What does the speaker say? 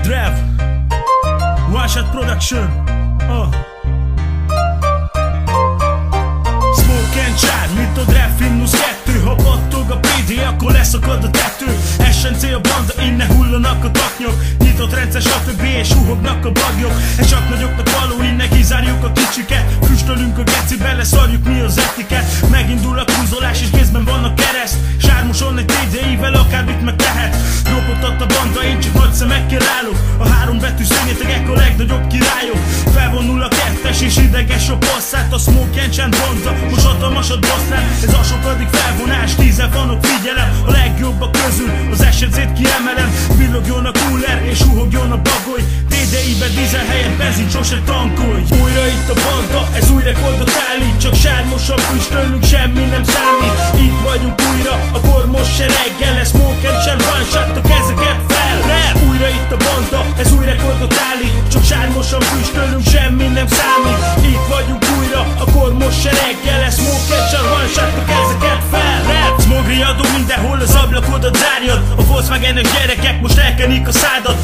Drev, One Shot Production. Smoke and Chad, mint a Drev Finus 2. Ha pattog a PD, akkor leszakad a tető. SNC a banda, innen hullanak a taknyok. Nyitott rendszer, stb. És suhognak a bagyok. Ez csak nagyoknak való, innen kizárjuk a kicsiket. Füstölünk a gecibe, leszarjuk mi az etiket. Megindul a húzolás és kézben van a kereszt. Sármoson egy TDI-vel akármit megtehet. Robotott a banda, én csak nagy szemekkel állok. A 3 betű színjetegek a legnagyobb királyok. Felvonul a 2-es és ideges a passzát. A Smoke and Chad banda, most hatalmas a basszát. Ez a sokadik felvonás, 10-en vanok, figyelem. A legjobbak közül az SNC-t kiemelem. Villogjon a cooler és suhogjon a bagoly. TDI-be dízel helyett benzin sose tankolj. Újra itt a banda, ez új rekordot állít. Csak sármosan füstölünk, semmi nem számít. Itt vagyunk újra, akkor most se reggel. Ez Smoke and Chad, One Shot, a kezeket fel. Újra itt a banda, ez új rekordot állít. Csak sármosan füstölünk, semmi nem számít. Itt vagyunk újra, akkor most se reggel. Ez Smoke and Chad, One Shot, a kezeket fel. Smog riadó mindenhol, az ablakodat zárjad. A Volkswagen-es gyerekek most elkenik a szádat.